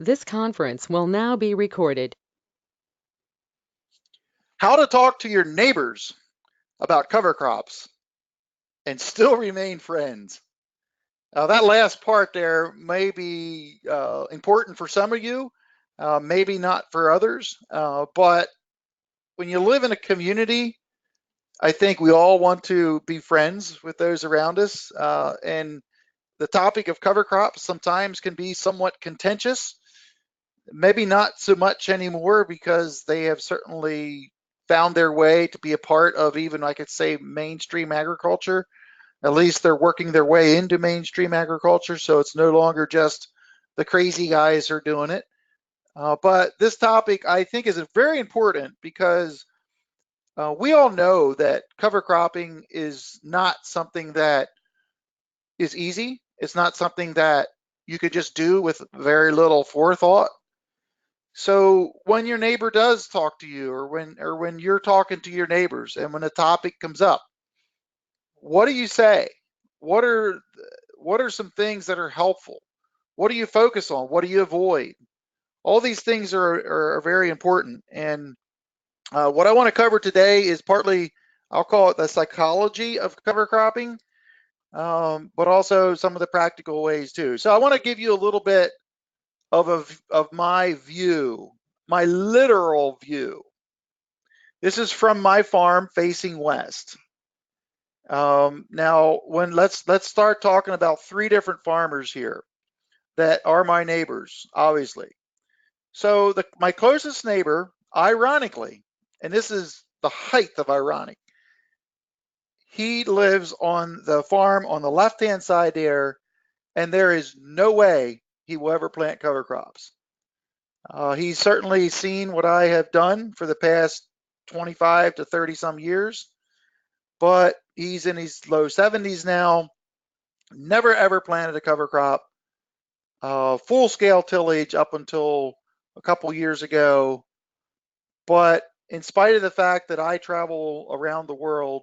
This conference will now be recorded. How to talk to your neighbors about cover crops and still remain friends. That last part there may be important for some of you, maybe not for others, but when you live in a community, I think we all want to be friends with those around us. And the topic of cover crops sometimes can be somewhat contentious. Maybe not so much anymore because they have certainly found their way to be a part of even, I could say, mainstream agriculture. At least they're working their way into mainstream agriculture, so it's no longer just the crazy guys who are doing it. But this topic, I think, is very important because we all know that cover cropping is not something that is easy. It's not something that you could just do with very little forethought. So when your neighbor does talk to you, or when you're talking to your neighbors, and when a topic comes up, what do you say? What are what are some things that are helpful? What do you focus on? What do you avoid? All these things are very important. And what I want to cover today is partly, I'll call it the psychology of cover cropping, but also some of the practical ways too. So I want to give you a little bit of my view, my literal view. This is from my farm facing west. Now, when let's start talking about three different farmers here that are my neighbors, obviously. So my closest neighbor, ironically, and this is the height of ironic, he lives on the farm on the left-hand side there, and there is no way he will ever plant cover crops. He's certainly seen what I have done for the past 25 to 30 some years, but he's in his low 70s now, never ever planted a cover crop, full scale tillage up until a couple years ago. But in spite of the fact that I travel around the world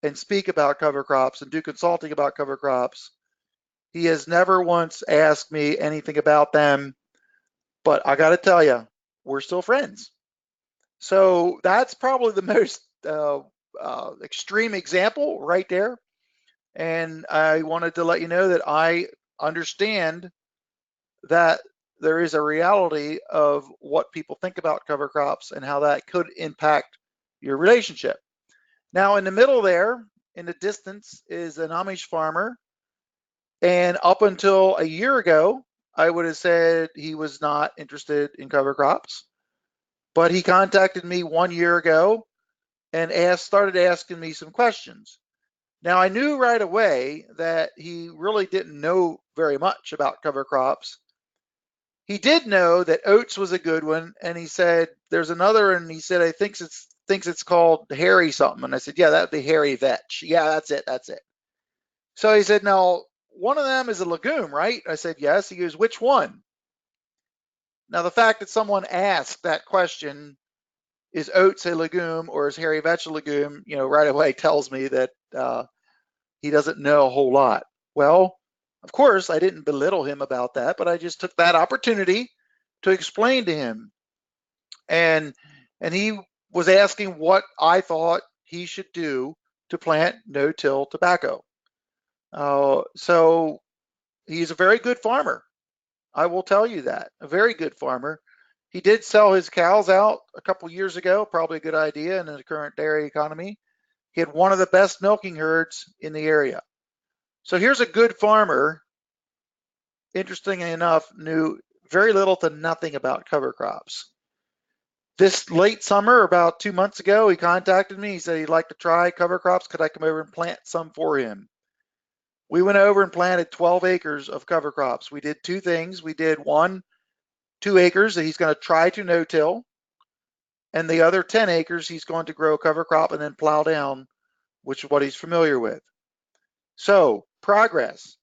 and speak about cover crops and do consulting about cover crops, he has never once asked me anything about them. But I got to tell you, we're still friends. So that's probably the most extreme example right there. And I wanted to let you know that I understand that there is a reality of what people think about cover crops and how that could impact your relationship. Now, in the middle there, in the distance, is an Amish farmer. And up until a year ago, I would have said he was not interested in cover crops. But he contacted me 1 year ago and started asking me some questions. Now, I knew right away that he really didn't know very much about cover crops. He did know that oats was a good one, and he said there's another, and he said I thinks it's called hairy something, and I said yeah, that'd be hairy vetch. Yeah, that's it. So he said now one of them is a legume, right? I said yes. He goes which one? Now the fact that someone asked that question, is oats a legume or is hairy vetch a legume? Right away tells me that he doesn't know a whole lot. Well, of course, I didn't belittle him about that, but I just took that opportunity to explain to him. And he was asking what I thought he should do to plant no-till tobacco. So he's a very good farmer. I will tell you that. A very good farmer. He did sell his cows out a couple years ago, probably a good idea in the current dairy economy. He had one of the best milking herds in the area. So here's a good farmer, interestingly enough, knew very little to nothing about cover crops. This late summer, about 2 months ago, he contacted me. He said he'd like to try cover crops. Could I come over and plant some for him? We went over and planted 12 acres of cover crops. We did two things. We did one, 2 acres that he's going to try to no-till, and the other 10 acres he's going to grow cover crop and then plow down, which is what he's familiar with. So progress.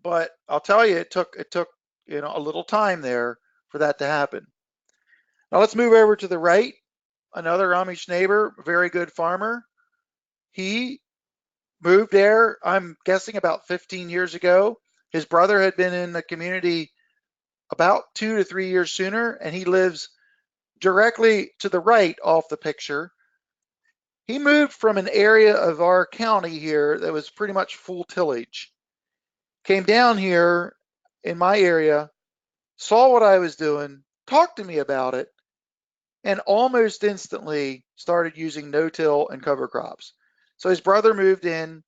But I'll tell you, it took a little time there for that to happen. Now let's move over to the right. Another Amish neighbor, very good farmer. He moved there, I'm guessing about 15 years ago. His brother had been in the community about 2 to 3 years sooner, and he lives directly to the right off the picture. He moved from an area of our county here that was pretty much full tillage, came down here in my area, saw what I was doing, talked to me about it, and almost instantly started using no-till and cover crops. So his brother moved in,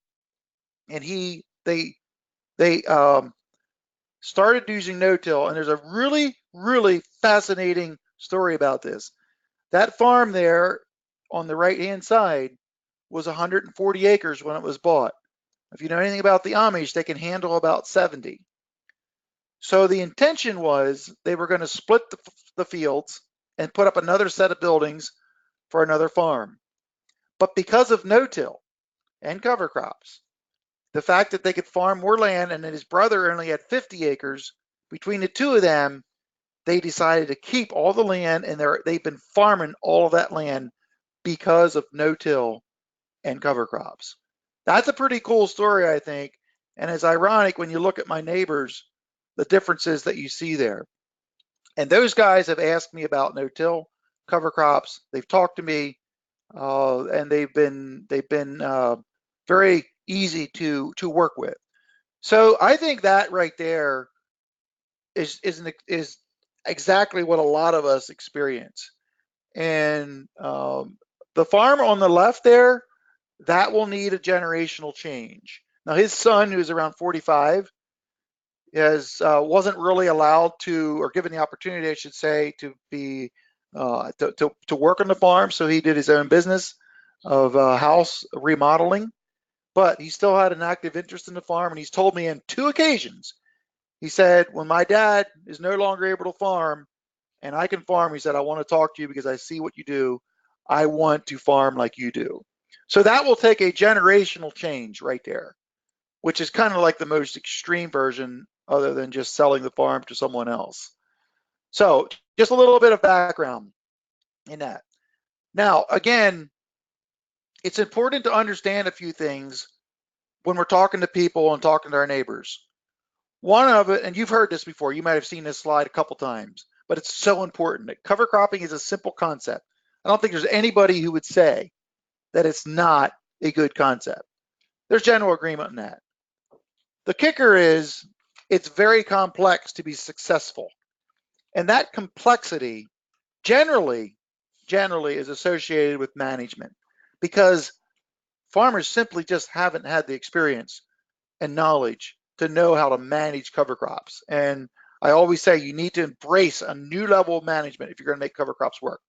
and they started using no-till. And there's a really, really fascinating story about this. That farm there on the right-hand side was 140 acres when it was bought. If you know anything about the Amish, they can handle about 70. So the intention was they were going to split the fields and put up another set of buildings for another farm. But because of no-till and cover crops, the fact that they could farm more land and that his brother only had 50 acres, between the two of them, they decided to keep all the land, and they've been farming all of that land because of no-till and cover crops. That's a pretty cool story, I think. And it's ironic when you look at my neighbors, the differences that you see there. And those guys have asked me about no-till, cover crops. They've talked to me, and they've been very easy to work with. So I think that right there is exactly what a lot of us experience. And the farm on the left there, that will need a generational change. Now his son, who's around 45, has wasn't really allowed to, or given the opportunity, I should say, to be to work on the farm. So he did his own business of house remodeling, but he still had an active interest in the farm. And he's told me on 2 occasions, he said, when my dad is no longer able to farm and I can farm, he said, I want to talk to you because I see what you do. I want to farm like you do. So that will take a generational change right there, which is kind of like the most extreme version other than just selling the farm to someone else. So just a little bit of background in that. Now, again, it's important to understand a few things when we're talking to people and talking to our neighbors. One of it, and you've heard this before, you might have seen this slide a couple times, but it's so important. Cover cropping is a simple concept. I don't think there's anybody who would say that it's not a good concept. There's general agreement on that. The kicker is it's very complex to be successful. And that complexity generally is associated with management, because farmers simply just haven't had the experience and knowledge to know how to manage cover crops. And I always say you need to embrace a new level of management if you're going to make cover crops work.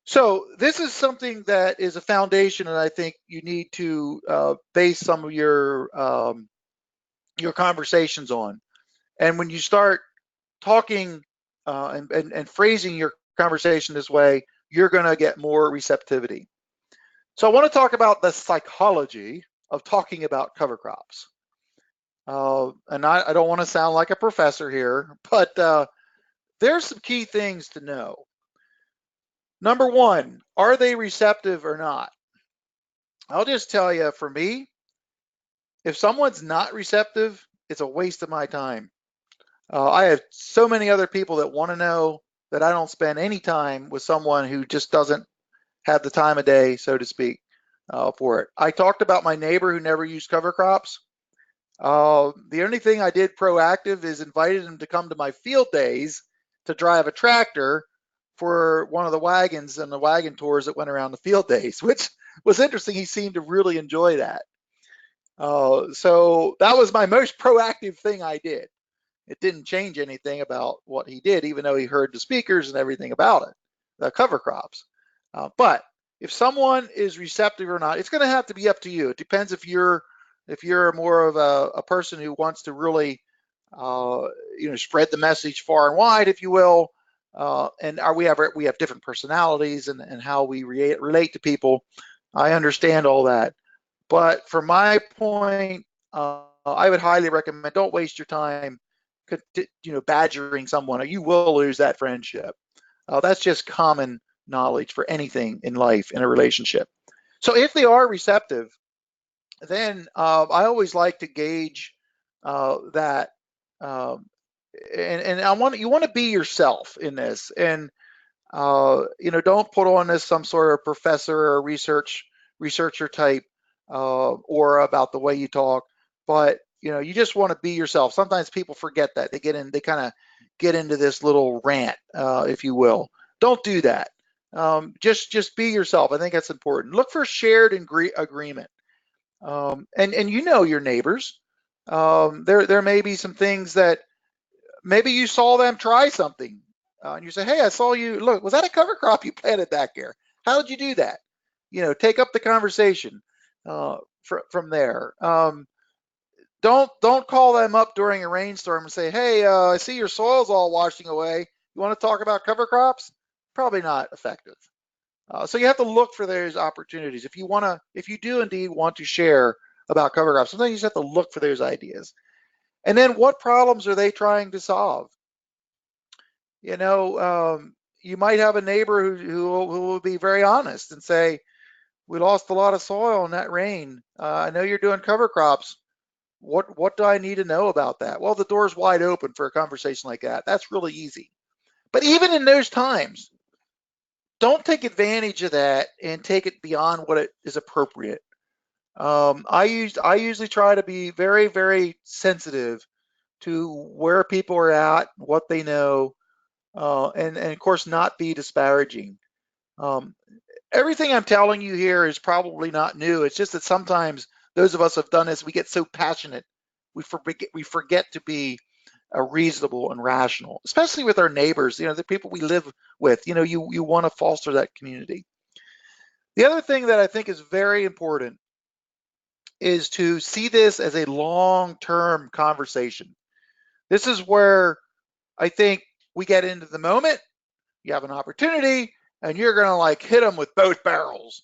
So this is something that is a foundation, and I think you need to base some of your conversations on. And when you start talking and phrasing your conversation this way, you're going to get more receptivity. So I want to talk about the psychology of talking about cover crops. And I don't want to sound like a professor here, but there's some key things to know. Number one, are they receptive or not? I'll just tell you, for me, if someone's not receptive, it's a waste of my time. I have so many other people that want to know that I don't spend any time with someone who just doesn't have the time of day, so to speak, for it. I talked about my neighbor who never used cover crops. The only thing I did proactive is invited him to come to my field days to drive a tractor for one of the wagons and the wagon tours that went around the field days, which was interesting. He seemed to really enjoy that. So that was my most proactive thing I did. It didn't change anything about what he did, even though he heard the speakers and everything about it, the cover crops. But if someone is receptive or not, it's going to have to be up to you. It depends if you're more of a person who wants to really spread the message far and wide, if you will. And we have different personalities and how we relate to people. I understand all that. But from my point, I would highly recommend, don't waste your time badgering someone, or you will lose that friendship. That's just common knowledge for anything in life, in a relationship. So if they are receptive, then I always like to gauge that and you want to be yourself in this, and don't put on this some sort of professor or researcher type aura about the way you talk, but you just want to be yourself. Sometimes people forget that they kind of get into this little rant, if you will. Don't do that. Just be yourself. I think that's important. Look for shared agreement, and your neighbors. There may be some things that maybe you saw them try something, and you say, "Hey, I saw you. Look, was that a cover crop you planted back there? How did you do that?" Take up the conversation from there. Don't call them up during a rainstorm and say, "Hey, I see your soil's all washing away. You want to talk about cover crops?" Probably not effective. So you have to look for those opportunities if you do indeed want to share about cover crops. Sometimes you just have to look for those ideas. And then, what problems are they trying to solve? You know, you might have a neighbor who will be very honest and say, "We lost a lot of soil in that rain. I know you're doing cover crops. What do I need to know about that?" Well, the door's wide open for a conversation like that. That's really easy. But even in those times, don't take advantage of that and take it beyond what it is appropriate. I usually try to be very, very sensitive to where people are at, what they know, and of course not be disparaging. Um, Everything I'm telling you here is probably not new. It's just that sometimes those of us who have done this, we get so passionate, we forget to be reasonable and rational, especially with our neighbors. The people we live with. You want to foster that community. The other thing that I think is very important is to see this as a long-term conversation. This is where I think we get into the moment. You have an opportunity, and you're going to like hit them with both barrels.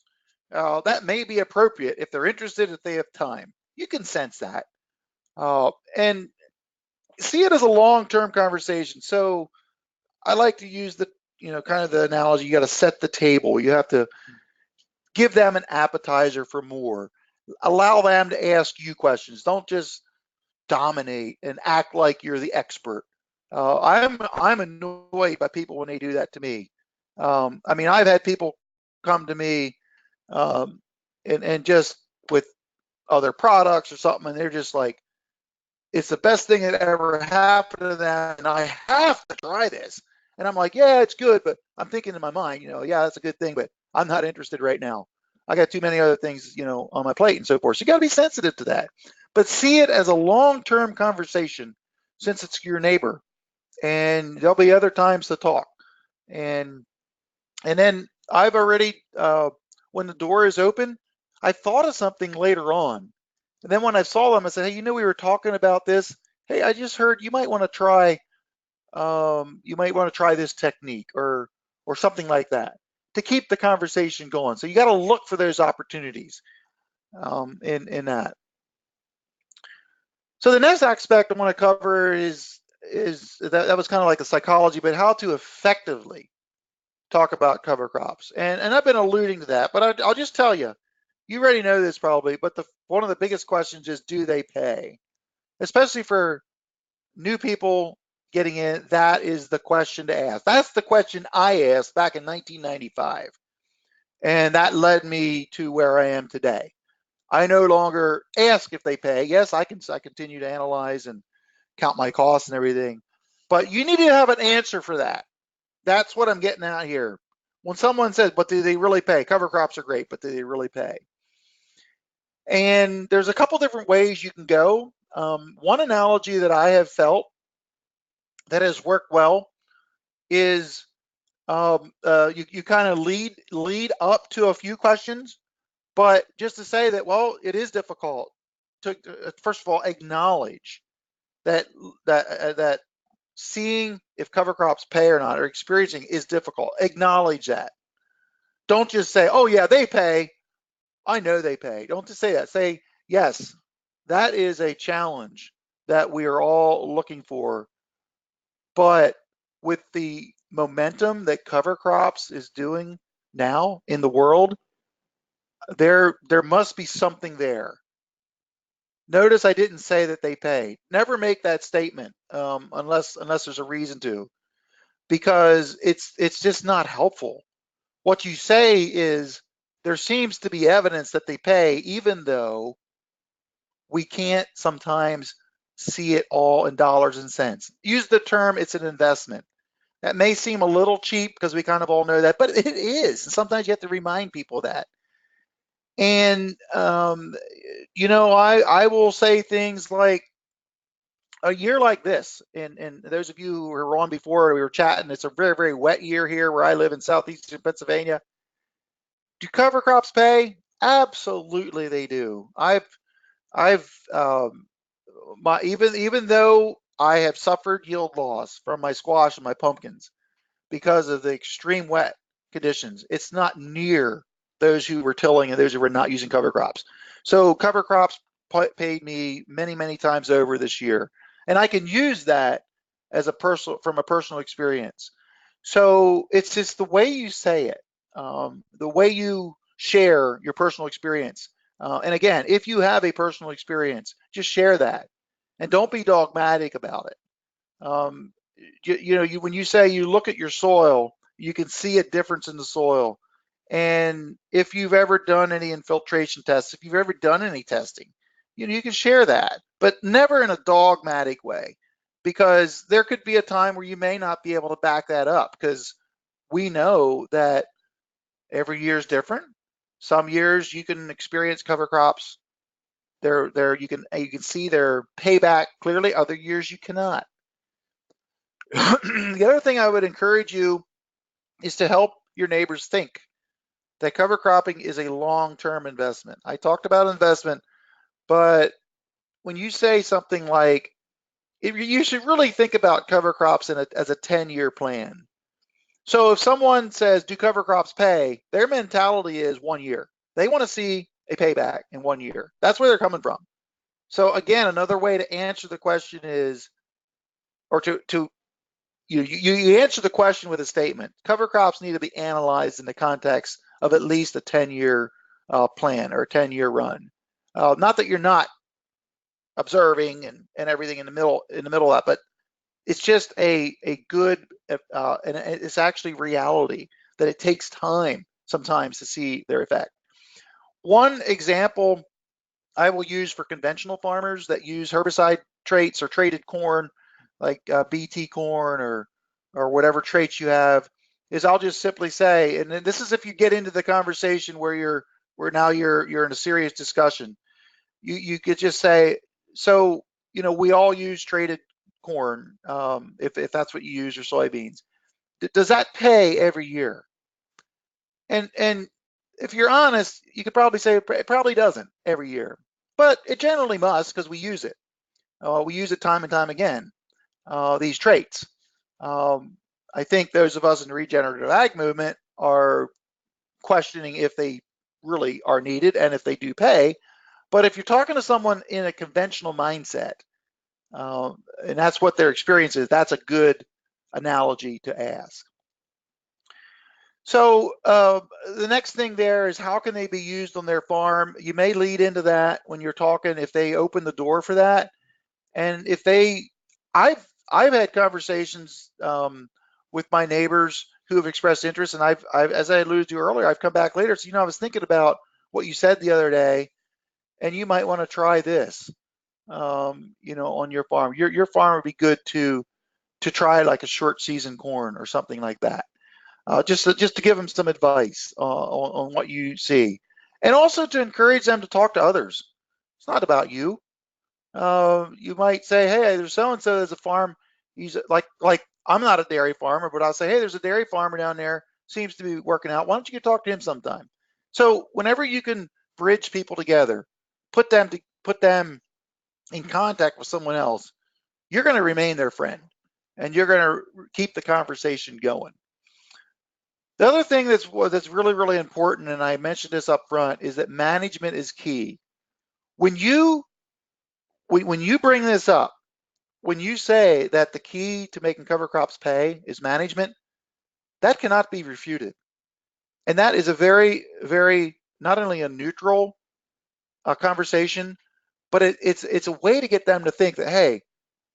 That may be appropriate if they're interested, if they have time. You can sense that, and see it as a long-term conversation. So I like to use kind of the analogy. You got to set the table. You have to give them an appetizer for more. Allow them to ask you questions. Don't just dominate and act like you're the expert. I'm annoyed by people when they do that to me. I mean, I've had people come to me, um, and just with other products or something, and they're just like, "It's the best thing that ever happened to them, and I have to try this." And I'm like, "Yeah, it's good," but I'm thinking in my mind, "Yeah, that's a good thing, but I'm not interested right now. I got too many other things, on my plate and so forth." So you got to be sensitive to that, but see it as a long-term conversation, since it's your neighbor, and there'll be other times to talk. And then I've already, when the door is open, I thought of something later on. And then when I saw them, I said, "Hey, we were talking about this. Hey, I just heard you might want to try this technique or something like that to keep the conversation going." So you got to look for those opportunities, in that. So the next aspect I want to cover is that was kind of like a psychology, but how to effectively talk about cover crops. And I've been alluding to that, but I'll just tell you, you already know this probably, but one of the biggest questions is, do they pay? Especially for new people getting in, that is the question to ask. That's the question I asked back in 1995. And that led me to where I am today. I no longer ask if they pay. Yes, I continue to analyze and count my costs and everything, but you need to have an answer for that. That's what I'm getting at here. When someone says, "But do they really pay?" Cover crops are great, but do they really pay? And there's a couple different ways you can go. One analogy that I have felt that has worked well is, you kind of lead up to a few questions, but just to say that, well, it is difficult to, first of all, acknowledge that that seeing if cover crops pay or not, or experiencing, is difficult. Acknowledge that. Don't just say, "Oh yeah, they pay. I know they pay." Don't just say that. Say, "Yes, that is a challenge that we are all looking for, but with the momentum that cover crops is doing now in the world, there must be something there." Notice I didn't say that they pay. Never make that statement unless there's a reason to, because it's just not helpful. What you say is there seems to be evidence that they pay, even though we can't sometimes see it all in dollars and cents. Use the term it's an investment. That may seem a little cheap because we kind of all know that, but it is. Sometimes you have to remind people that. And I will say things like, a year like this, and those of you who were on before, we were chatting, it's a very, very wet year here where I live in southeastern Pennsylvania. Do cover crops pay? Absolutely they do. I've my even though I have suffered yield loss from my squash and my pumpkins because of the extreme wet conditions, it's not near those who were tilling and those who were not using cover crops. So cover crops paid me many, many times over this year, and I can use that as a from a personal experience. So it's just the way you say it, the way you share your personal experience. And again, if you have a personal experience, just share that, and don't be dogmatic about it. When you say you look at your soil, you can see a difference in the soil. And if you've ever done any infiltration tests, if you've ever done any testing, you can share that, but never in a dogmatic way, because there could be a time where you may not be able to back that up, because we know that every year is different. Some years you can experience cover crops. You can see their payback clearly. Other years you cannot. The other thing I would encourage you is to help your neighbors think that cover cropping is a long-term investment. I talked about investment, but when you say something like, you should really think about cover crops as a 10-year plan. So if someone says, do cover crops pay? Their mentality is 1 year. They want to see a payback in 1 year. That's where they're coming from. So again, another way to answer the question is, or to you answer the question with a statement. Cover crops need to be analyzed in the context of at least a 10-year plan or a 10-year run. Not that you're not observing and everything in the middle of that, but it's just a good and it's actually reality that it takes time sometimes to see their effect. One example I will use for conventional farmers that use herbicide traits or traded corn, like BT corn or whatever traits you have, is I'll just simply say, and this is if you get into the conversation where now you're in a serious discussion, you could just say, so we all use traded corn, if that's what you use, or soybeans. Does that pay every year? And if you're honest, you could probably say it probably doesn't every year, but it generally must, because we use it. We use it time and time again, these traits. I think those of us in the regenerative ag movement are questioning if they really are needed and if they do pay. But if you're talking to someone in a conventional mindset, and that's what their experience is, that's a good analogy to ask. So the next thing there is, how can they be used on their farm? You may lead into that when you're talking, if they open the door for that. And if I've had conversations with my neighbors who have expressed interest, and I've as I alluded to earlier, I've come back later. So I was thinking about what you said the other day, and you might want to try this, on your farm. Your farm would be good to try like a short season corn or something like that. Just to give them some advice on what you see, and also to encourage them to talk to others. It's not about you. You might say, hey, there's so and so, there's a farm. He's like I'm not a dairy farmer, but I'll say, hey, there's a dairy farmer down there, seems to be working out. Why don't you go talk to him sometime? So whenever you can bridge people together, put them in contact with someone else, you're going to remain their friend, and you're going to keep the conversation going. The other thing that's really, really important, and I mentioned this up front, is that management is key. When you bring this up, when you say that the key to making cover crops pay is management, that cannot be refuted. And that is a very, very, not only a neutral conversation, but it's a way to get them to think that, hey,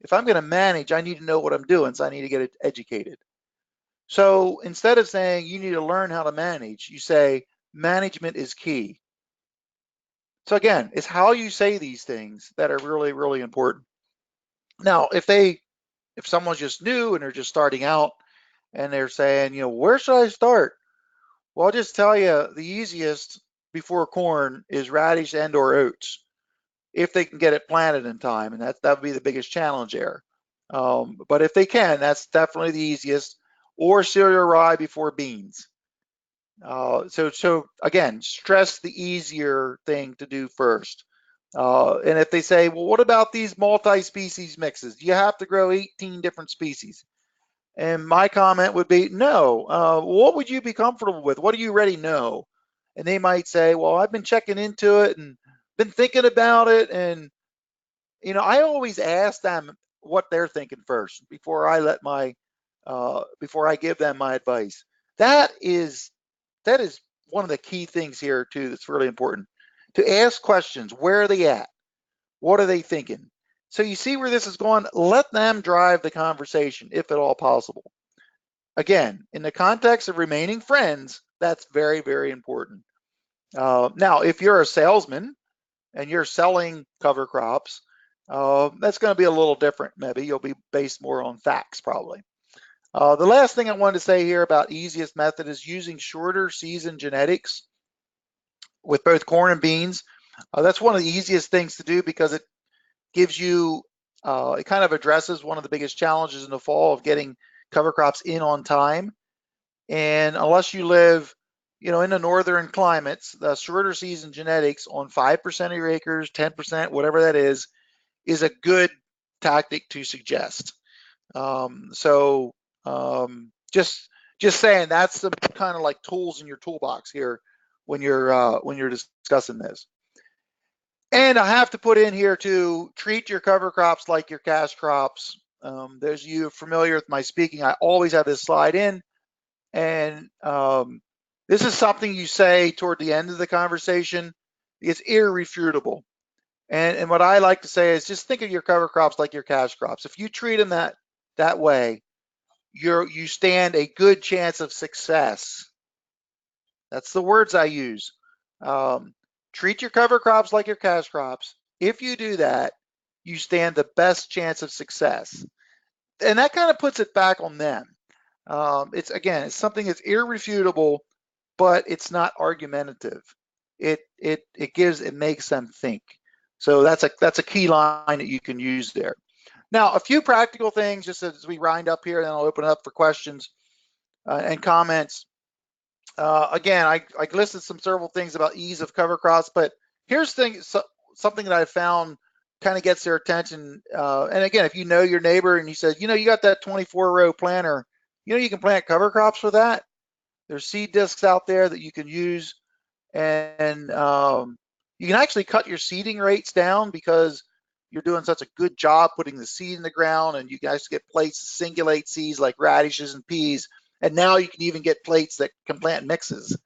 if I'm going to manage, I need to know what I'm doing, so I need to get educated. So instead of saying you need to learn how to manage, you say management is key. So again, it's how you say these things that are really, really important. Now, if someone's just new and they're just starting out and they're saying, where should I start? Well, I'll just tell you the easiest before corn is radish and or oats, if they can get it planted in time, and that would be the biggest challenge there. But if they can, that's definitely the easiest. Or cereal rye before beans. So again, stress the easier thing to do first. And if they say, well, what about these multi-species mixes? You have to grow 18 different species. And my comment would be, no. What would you be comfortable with? What do you already know? And they might say, well, I've been checking into it and been thinking about it. And, I always ask them what they're thinking first before I give them my advice. That is one of the key things here too that's really important. To ask questions. Where are they at? What are they thinking? So you see where this is going? Let them drive the conversation if at all possible. Again, in the context of remaining friends, that's very, very important. Now, if you're a salesman and you're selling cover crops, that's going to be a little different. Maybe you'll be based more on facts, probably. The last thing I wanted to say here about easiest method is using shorter season genetics with both corn and beans. That's one of the easiest things to do because it gives you, it kind of addresses one of the biggest challenges in the fall of getting cover crops in on time. And unless you live, in the northern climates, the shorter season genetics on 5% of your acres, 10%, whatever that is a good tactic to suggest. So just saying that's the kind of like tools in your toolbox here when you're discussing this. And I have to put in here to treat your cover crops like your cash crops. There's you familiar with my speaking. I always have this slide in, and this is something you say toward the end of the conversation. It's irrefutable. And what I like to say is just think of your cover crops like your cash crops. If you treat them that way, you stand a good chance of success. That's the words I use. Um, Treat your cover crops like your cash crops. If you do that, you stand the best chance of success. And that kind of puts it back on them. It's something that's irrefutable, but it's not argumentative. It makes them think. So that's a key line that you can use there. Now, a few practical things just as we wind up here, and then I'll open it up for questions and comments. Again, I listed several things about ease of cover crops, but here's something that I found kind of gets their attention. And again, if you know your neighbor and you said, you got that 24-row planter, you can plant cover crops for that. There's seed discs out there that you can use, and you can actually cut your seeding rates down because you're doing such a good job putting the seed in the ground, and you guys get plates to singulate seeds like radishes and peas. And now you can even get plates that can plant mixes.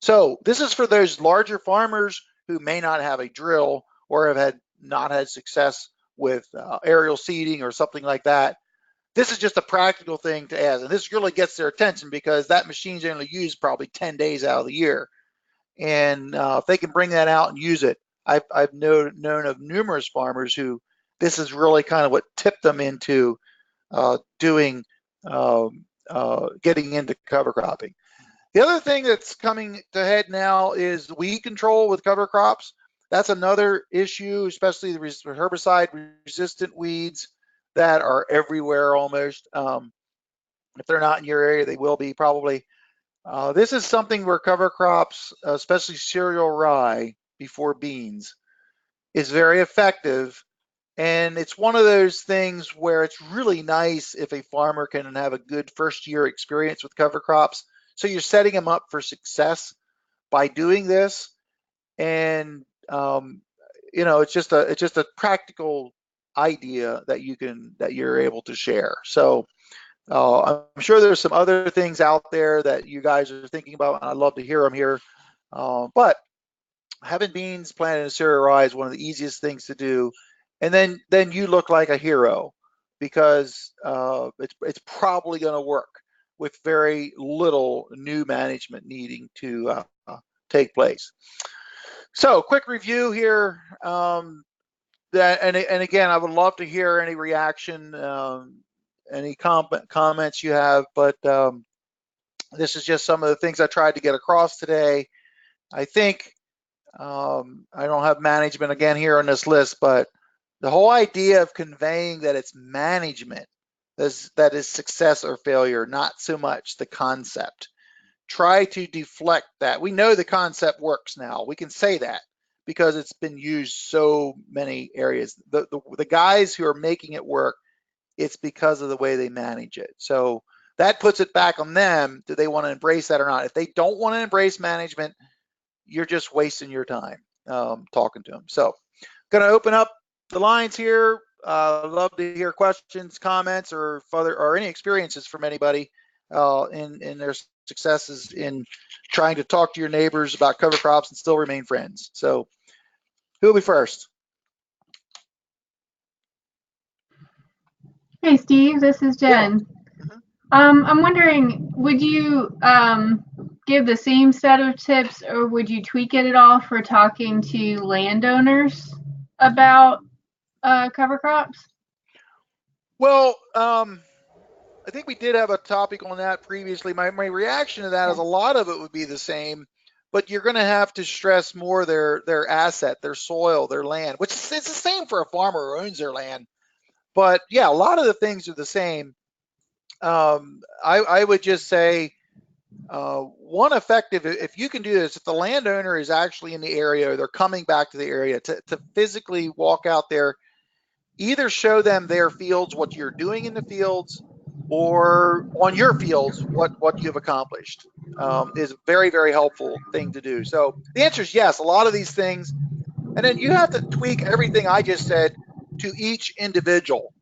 So this is for those larger farmers who may not have a drill or have not had success with aerial seeding or something like that. This is just a practical thing to ask. And this really gets their attention because that machine's only used probably 10 days out of the year. And if they can bring that out and use it, I've known of numerous farmers who this is really kind of what tipped them into doing getting into cover cropping. The other thing that's coming to head now is weed control with cover crops. That's another issue, especially the herbicide-resistant weeds that are everywhere almost. If they're not in your area, they will be probably. This is something where cover crops, especially cereal rye before beans, is very effective. And it's one of those things where it's really nice if a farmer can have a good first year experience with cover crops. So you're setting them up for success by doing this. And it's just a practical idea that you're able to share. So I'm sure there's some other things out there that you guys are thinking about, and I'd love to hear them here. But having beans planted in cereal rye is one of the easiest things to do, and then you look like a hero because it's probably going to work with very little new management needing to take place. So, quick review here. And again, I would love to hear any reaction, any comments you have. But this is just some of the things I tried to get across today. I think I don't have management again here on this list, but the whole idea of conveying that it's management that is success or failure, not so much the concept. Try to deflect that. We know the concept works now. We can say that because it's been used so many areas. The guys who are making it work, it's because of the way they manage it. So that puts it back on them. Do they want to embrace that or not? If they don't want to embrace management, you're just wasting your time talking to them. So going to open up the lines here. Love to hear questions, comments, or any experiences from anybody in their successes in trying to talk to your neighbors about cover crops and still remain friends. So who will be first? Hey Steve, this is Yeah. Jen. I'm wondering, would you give the same set of tips or would you tweak it at all for talking to landowners about cover crops? Well, I think we did have a topic on that previously. My reaction to that is a lot of it would be the same, but you're going to have to stress more their asset, their soil, their land, which is it's the same for a farmer who owns their land. But yeah, a lot of the things are the same. I would just say one effective, if you can do this, if the landowner is actually in the area or they're coming back to the area, to physically walk out there, either show them their fields, what you're doing in the fields, or on your fields, what you've accomplished is a very, very helpful thing to do. So the answer is yes, a lot of these things, and then you have to tweak everything I just said to each individual.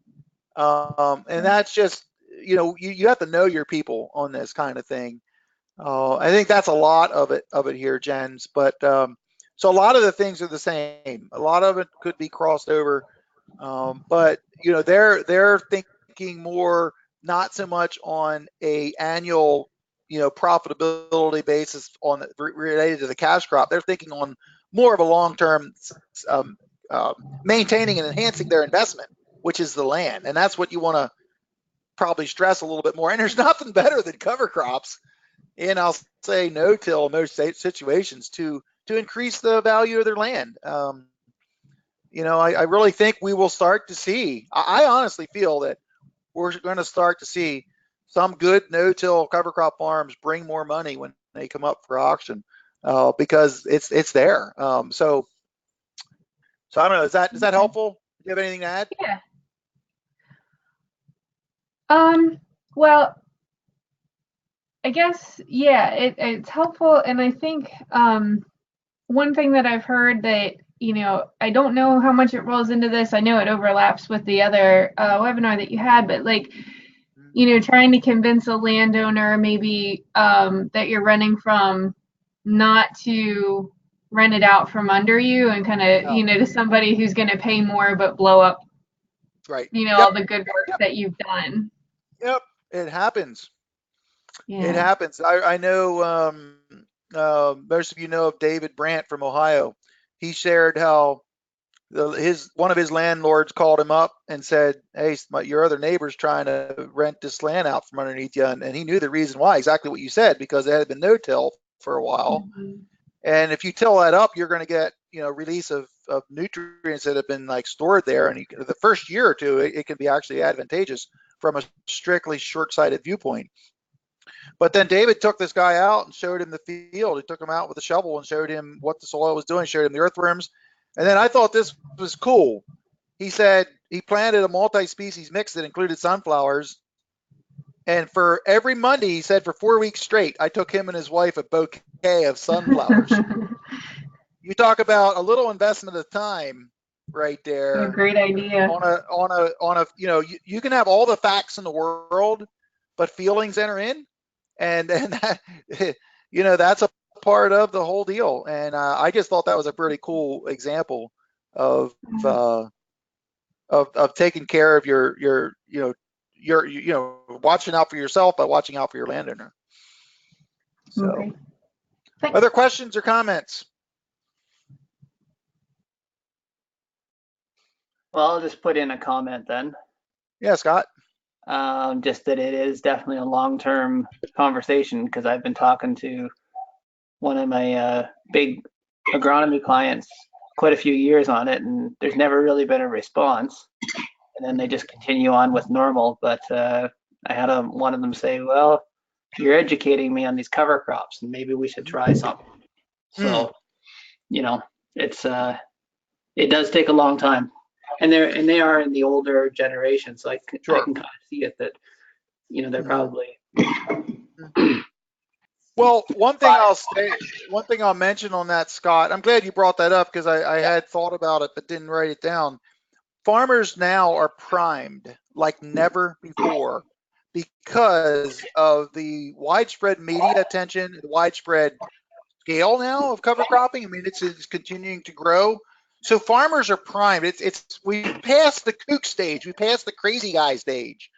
And that's just, you have to know your people on this kind of thing. I think that's a lot of it here, Jens. But so a lot of the things are the same. A lot of it could be crossed over, but they're thinking more not so much on a annual profitability basis related to the cash crop. They're thinking on more of a long-term um, maintaining and enhancing their investment, which is the land, and that's what you want to probably stress a little bit more. And there's nothing better than cover crops, and I'll say no-till in most situations to increase the value of their land. I really think we will start to see. I honestly feel that we're going to start to see some good no-till cover crop farms bring more money when they come up for auction because it's there. So I don't know. Is that helpful? Do you have anything to add? Yeah. Well, I guess, yeah, it's helpful. And I think one thing that I've heard that, I don't know how much it rolls into this. I know it overlaps with the other webinar that you had, but like, trying to convince a landowner maybe that you're running from not to rent it out from under you and kind of, Oh, to somebody who's going to pay more but blow up, right. all Yep. the good work that you've done. Yep. It happens. It Yeah. happens. I know most of you know of David Brandt from Ohio. He shared how one of his landlords called him up and said, "Hey, your other neighbor's trying to rent this land out from underneath you," and he knew the reason why, exactly what you said, because it had been no-till for a while. Mhm. And if you till that up, you're going to get release of nutrients that have been like stored there. And the first year or two, it can be actually advantageous from a strictly short-sighted viewpoint. But then David took this guy out and showed him the field. He took him out with a shovel and showed him what the soil was doing, showed him the earthworms. And then I thought this was cool. He said he planted a multi-species mix that included sunflowers. And for every Monday, he said for 4 weeks straight, I took him and his wife a bouquet of sunflowers. You talk about a little investment of time right A there great idea. on a you can have all the facts in the world, but feelings enter in, and that that's a part of the whole deal. And I just thought that was a pretty cool example of taking care of your watching out for yourself by watching out for your landowner. So, Okay. Thanks. other questions or comments? Well, I'll just put in a comment then. Yeah, Scott. Just that it is definitely a long-term conversation, because I've been talking to one of my big agronomy clients quite a few years on it, and there's never really been a response. And then they just continue on with normal. But I had one of them say, well, you're educating me on these cover crops, and maybe we should try something. So, it's it does take a long time. And they are in the older generation, so I can kind of see it that, they're probably. Well, one thing I'll mention on that, Scott, I'm glad you brought that up, because I had thought about it but didn't write it down. Farmers now are primed like never before because of the widespread media attention, the widespread scale now of cover cropping. I mean, it's continuing to grow. So farmers are primed. We passed the kook stage. We passed the crazy guy stage.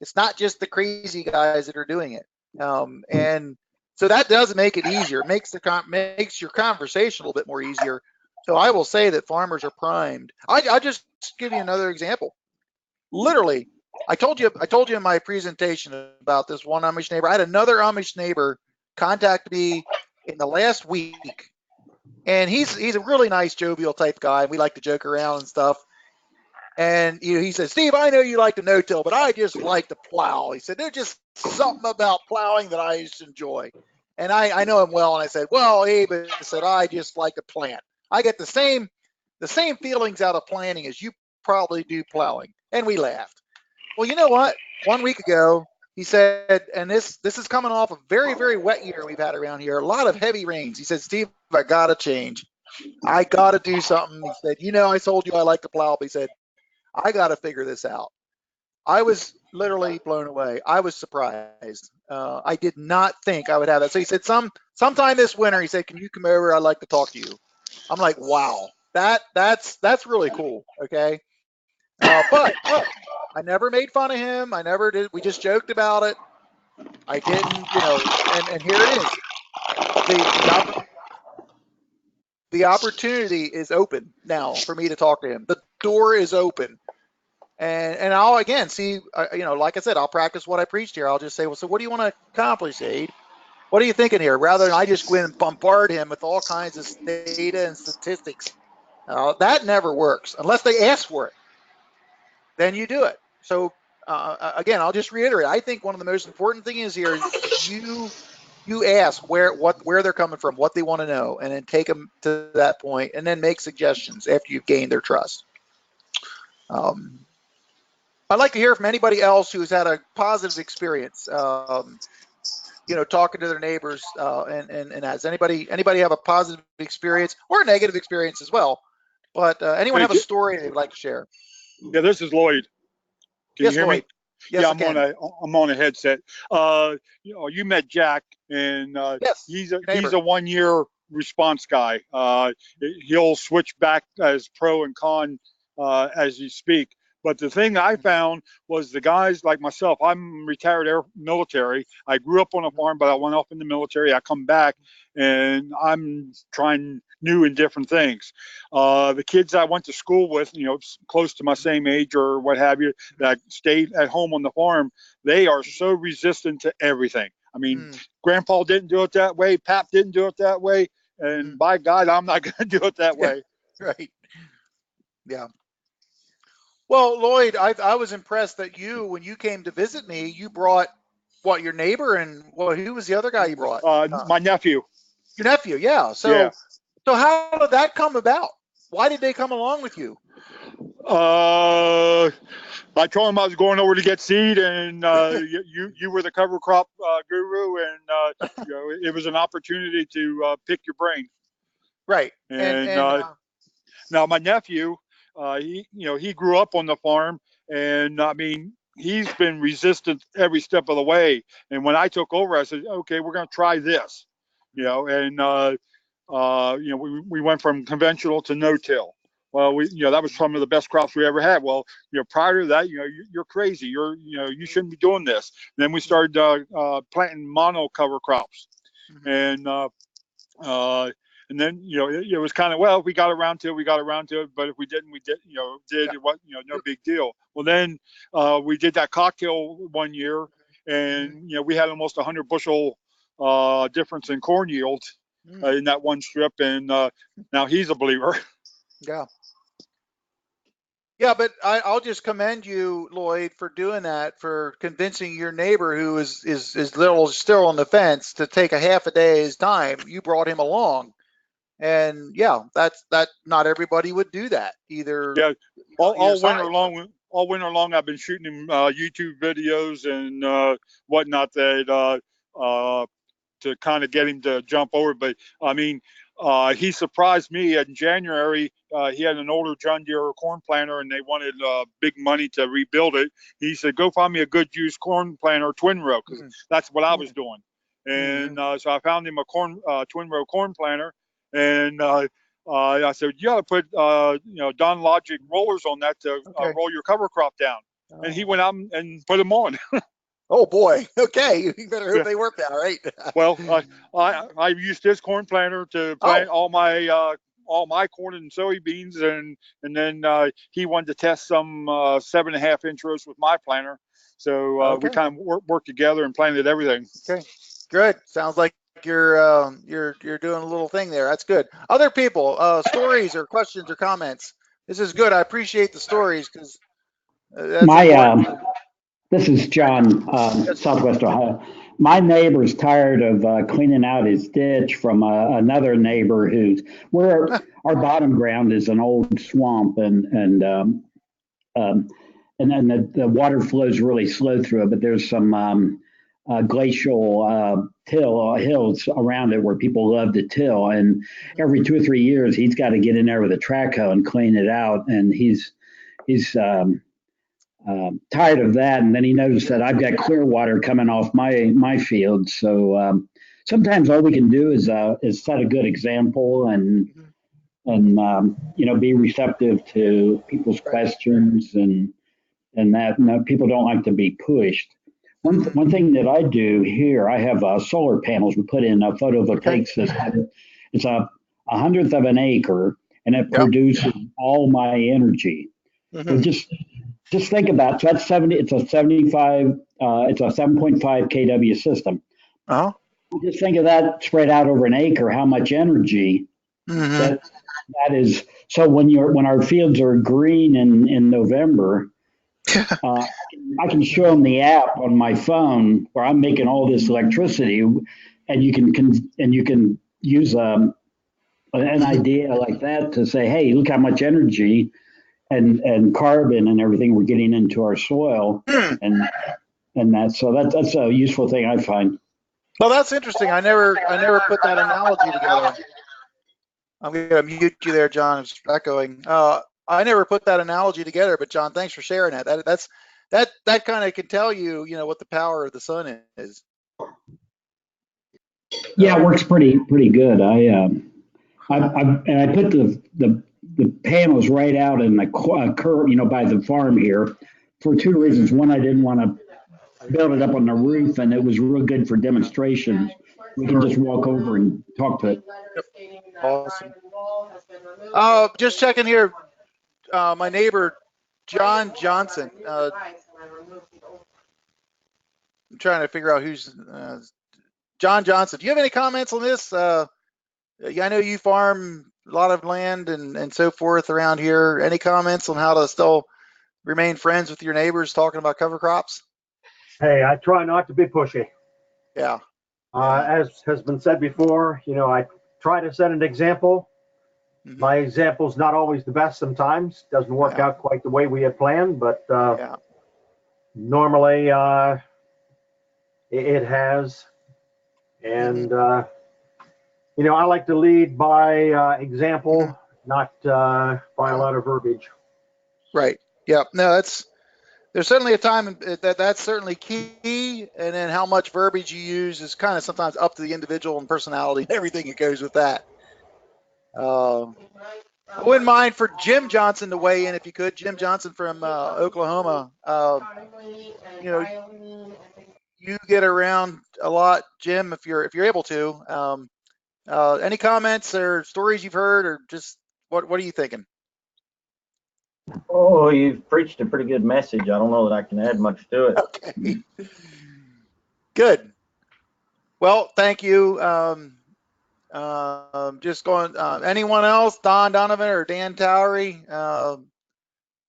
It's not just the crazy guys that are doing it. And so that does make it easier. It makes your conversation a little bit more easier. So I will say that farmers are primed. I'll just give you another example. Literally, I told you in my presentation about this one Amish neighbor. I had another Amish neighbor contact me in the last week, and he's a really nice, jovial type guy. We like to joke around and stuff. And he said, Steve, I know you like to no-till, but I just like to plow. He said, there's just something about plowing that I just enjoy. And I know him well, and I said, well, Abe, I said, I just like to plant. I get the same feelings out of planting as you probably do plowing. And we laughed. Well, you know what? 1 week ago, he said, and this is coming off a very, very wet year we've had around here, a lot of heavy rains. He said, Steve, I got to change. I got to do something. He said, I told you I like to plow, but he said, I got to figure this out. I was literally blown away. I was surprised. I did not think I would have that. So he said, sometime this winter, he said, can you come over? I'd like to talk to you. I'm like, wow, that's really cool. Okay. But I never made fun of him. I never did. We just joked about it. I didn't, and here it is. The opportunity is open now for me to talk to him. The door is open. And I'll again see, like I said, I'll practice what I preached here. I'll just say, well, so what do you want to accomplish, Abe? What are you thinking here? Rather than I just go in and bombard him with all kinds of data and statistics. That never works unless they ask for it. Then you do it. So again, I'll just reiterate. I think one of the most important things here is you ask where they're coming from, what they want to know, and then take them to that point, and then make suggestions after you've gained their trust. I'd like to hear from anybody else who's had a positive experience, talking to their neighbors, and has anybody have a positive experience or a negative experience as well. But anyone have a story they'd like to share? Yeah, this is Lloyd. Can you hear Lloyd. me? Yes, yeah, I'm on a headset. You met Jack, and yes, he's a 1-year response guy. He'll switch back as pro and con as you speak. But the thing I found was the guys like myself. I'm retired military. I grew up on a farm, but I went off in the military. I come back, and I'm trying new and different things. The kids I went to school with, close to my same age or what have you, that stayed at home on the farm, they are so resistant to everything. I mean, Grandpa didn't do it that way. Pap didn't do it that way. And by God, I'm not going to do it that way. Right. Yeah. Well, Lloyd, I was impressed that when you came to visit me, you brought your neighbor, and who was the other guy you brought? My nephew. Your nephew, yeah. So how did that come about? Why did they come along with you? I told him I was going over to get seed, and you were the cover crop guru, and it was an opportunity to pick your brain. Right. And now my nephew, he grew up on the farm, and I mean, he's been resistant every step of the way. And when I took over, I said, okay, we're going to try this. and we went from conventional to no-till. Well, that was some of the best crops we ever had. Well, prior to that, you're crazy. You shouldn't be doing this. And then we started planting mono cover crops, and then it was kind of, well, we got around to it, but if we didn't, we did. It was no big deal. Well, then we did that cocktail one year, and we had almost 100 bushel difference in corn yield in that one strip, and now he's a believer. Yeah. Yeah, but I'll just commend you, Lloyd, for doing that, for convincing your neighbor who is still on the fence to take a half a day's time. You brought him along, and yeah, that not everybody would do that either. Yeah, all winter long, I've been shooting him YouTube videos and whatnot that to kind of get him to jump over. But I mean, he surprised me in January. He had an older John Deere corn planter, and they wanted big money to rebuild it. He said, "Go find me a good used corn planter, twin row, because that's what I was doing." And so I found him a twin row corn planter, and I said, "You got to put Don Logic rollers on that to roll your cover crop down." And he went out and put them on. Oh boy. Okay. You better hope they worked out, right? Well, I used his corn planter to plant all my corn and soybeans, and then he wanted to test some 7.5 inch rows with my planter. So we kind of worked together and planted everything. Okay. Good. Sounds like you're doing a little thing there. That's good. Other people, stories or questions or comments. This is good. I appreciate the stories because that's important. This is John, Southwest Ohio. My neighbor's tired of cleaning out his ditch from another neighbor our bottom ground is an old swamp, and then the water flows really slow through it, but there's some glacial hills around it where people love to till, and every 2 or 3 years he's got to get in there with a track hoe and clean it out, and he's tired of that. And then he noticed that I've got clear water coming off my field. So sometimes all we can do is set a good example and be receptive to people's questions and that. No, people don't like to be pushed. One thing that I do here, I have solar panels. We put in a photovoltaic system. It's a 100th of an acre, and it produces all my energy. So just think about it. So that's 70. It's a 75. It's a 7.5 kW system. Just think of that spread out over an acre. How much energy that is. So when our fields are green in November, I can show them the app on my phone where I'm making all this electricity, and you can use an idea like that to say, hey, look how much energy and carbon and everything we're getting into our soil, and that's a useful thing I find. Well, that's interesting. I never put that analogy together. I'm going to mute you there, John. It's echoing. I never put that analogy together, but John, thanks for sharing that. That kind of can tell you, what the power of the sun is. Yeah, it works pretty good. I put the panels right out in the curb, by the farm here, for 2 reasons. One, I didn't want to build it up on the roof, and it was real good for demonstrations. We can just walk over and talk to it. Awesome. Just checking here. My neighbor, John Johnson. I'm trying to figure out who's John Johnson. Do you have any comments on this? I know you farm a lot of land and so forth around here. Any comments on how to still remain friends with your neighbors talking about cover crops? Hey, I try not to be pushy. Yeah. As has been said before, I try to set an example. My example's not always the best sometimes. Doesn't work out quite the way we had planned, but normally it has. And, I like to lead by example, not by a lot of verbiage. Right. Yeah. No, there's certainly a time that's certainly key, and then how much verbiage you use is kind of sometimes up to the individual and personality and everything that goes with that. I wouldn't mind for Jim Johnson to weigh in if you could. Jim Johnson from Oklahoma. You know, you get around a lot, Jim, if you're able to. Any comments or stories you've heard, or just what are you thinking? Oh, you've preached a pretty good message. I don't know that I can add much to it. Okay, good. Well, thank you. Just going. Anyone else? Don Donovan or Dan Towery?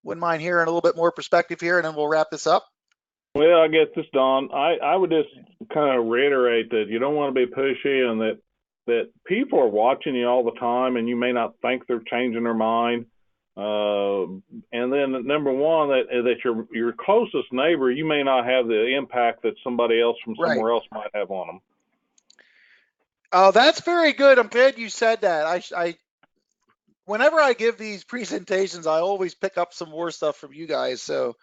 Wouldn't mind hearing a little bit more perspective here, and then we'll wrap this up. Well, I guess this, Don, I would just kind of reiterate that you don't want to be pushy, and that people are watching you all the time, and you may not think they're changing their mind. And then number one, that your closest neighbor, you may not have the impact that somebody else from somewhere else might have on them. Oh, that's very good. I'm glad you said that. I whenever I give these presentations, I always pick up some more stuff from you guys. So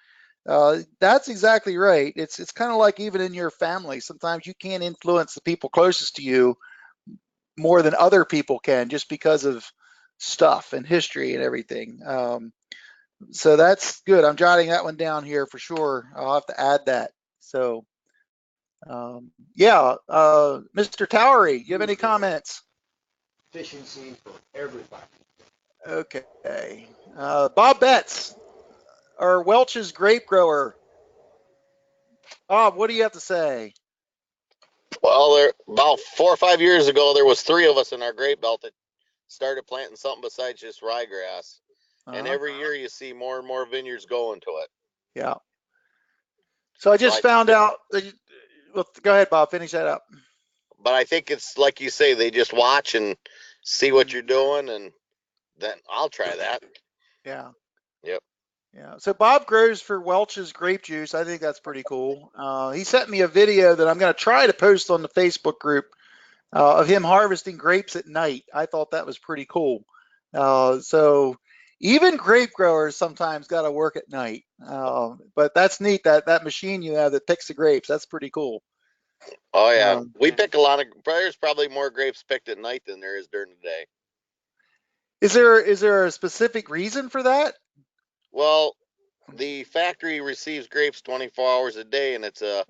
that's exactly right. It's kind of like even in your family. Sometimes you can't influence the people closest to you more than other people can, just because of stuff and history and everything. So that's good. I'm jotting that one down here for sure. I'll have to add that. So yeah, Mr. Towery, you have any comments? Efficiency for everybody. Okay. Bob Betts, our Welch's grape grower. Bob, what do you have to say? Well, about 4 or 5 years ago, there was 3 of us in our grape belt that started planting something besides just ryegrass. And every year you see more and more vineyards going to it. Yeah. So I just found out. Well, go ahead, Bob. Finish that up. But I think it's like you say, they just watch and see what you're doing, and then I'll try that. Yeah. Yep. Yeah. So Bob grows for Welch's grape juice. I think that's pretty cool. He sent me a video that I'm going to try to post on the Facebook group of him harvesting grapes at night. I thought that was pretty cool. So even grape growers sometimes got to work at night. But that's neat, that machine you have that picks the grapes. That's pretty cool. Oh, yeah. We pick a lot of, there's probably more grapes picked at night than there is during the day. Is there a specific reason for that? Well, the factory receives grapes 24 hours a day, and it's the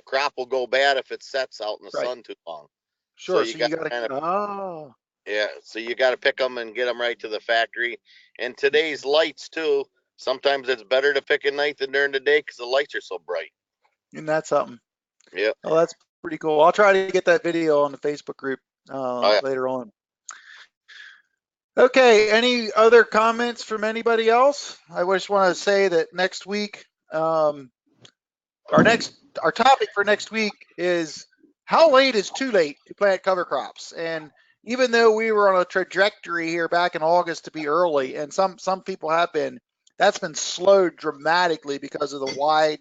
crop will go bad if it sets out in the sun too long. Sure. So you got to kind of, yeah, so you got to pick them and get them right to the factory. And today's lights too, sometimes it's better to pick at night than during the day because the lights are so bright. Isn't that something? Yeah. Oh, that's pretty cool. I'll try to get that video on the Facebook group later on. Okay, any other comments from anybody else? I just want to say that next week, our topic for next week is how late is too late to plant cover crops. And even though we were on a trajectory here back in August to be early, and some people have been, that's been slowed dramatically because of the wide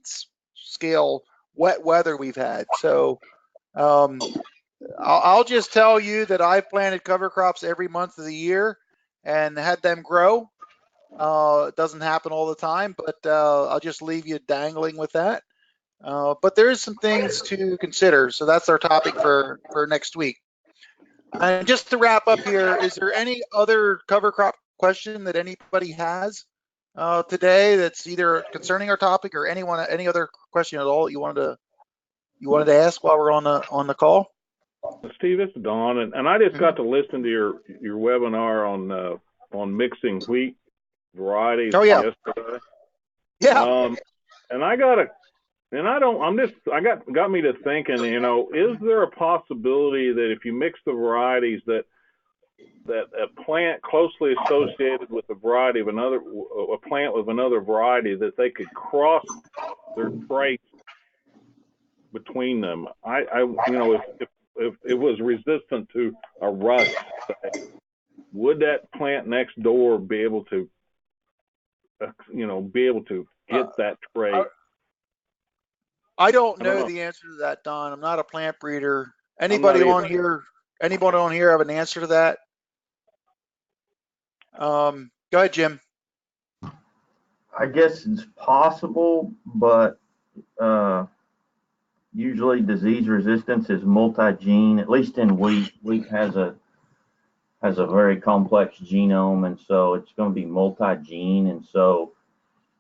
scale wet weather we've had. So I'll just tell you that I've planted cover crops every month of the year and had them grow. It doesn't happen all the time, but I'll just leave you dangling with that. But there is some things to consider. So that's our topic for next week. And just to wrap up here, is there any other cover crop question that anybody has today that's either concerning our topic or any other question at all you wanted to ask while we're on the call? Steve, it's Don, and I just got to listen to your webinar on mixing wheat varieties yesterday. Yeah. And I got me to thinking, is there a possibility that if you mix the varieties that a plant closely associated with a variety of a plant with another variety, that they could cross their traits between them? If it was resistant to a rust, would that plant next door be able to get that trait? I don't know the answer to that, Don. I'm not a plant breeder. Anybody on here have an answer to that? Go ahead, Jim. I guess it's possible, but usually disease resistance is multi-gene. At least in wheat, wheat has a very complex genome, and so it's going to be multi-gene, and so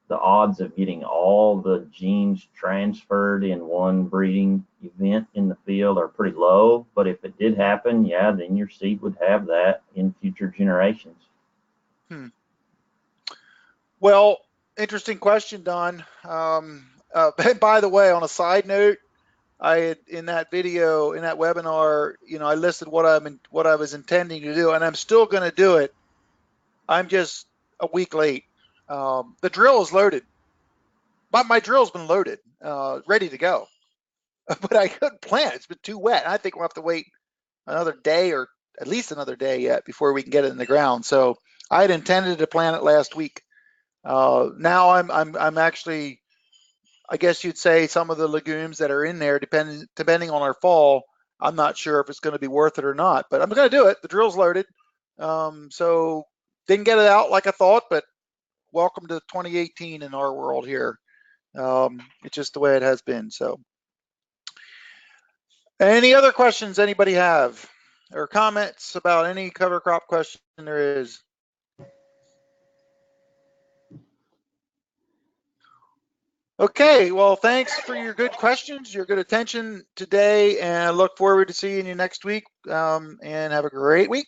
the odds of getting all the genes transferred in one breeding event in the field are pretty low. But if it did happen, yeah, then your seed would have that in future generations. Well, interesting question, Don. By the way, on a side note, I had in that video, in that webinar, I listed what I was intending to do, and I'm still going to do it. I'm just a week late. The drill is loaded. My drill's been loaded, ready to go, but I couldn't plant. It's been too wet. I think we'll have to wait another day or at least another day yet before we can get it in the ground. So I had intended to plant it last week. Now I'm actually, I guess you'd say, some of the legumes that are in there, depending on our fall, I'm not sure if it's going to be worth it or not, but I'm going to do it. The drill's loaded. So didn't get it out like I thought, but welcome to 2018 in our world here. It's just the way it has been. So any other questions anybody have or comments about any cover crop question there is? Okay, well, thanks for your good questions, your good attention today, and I look forward to seeing you next week, and have a great week.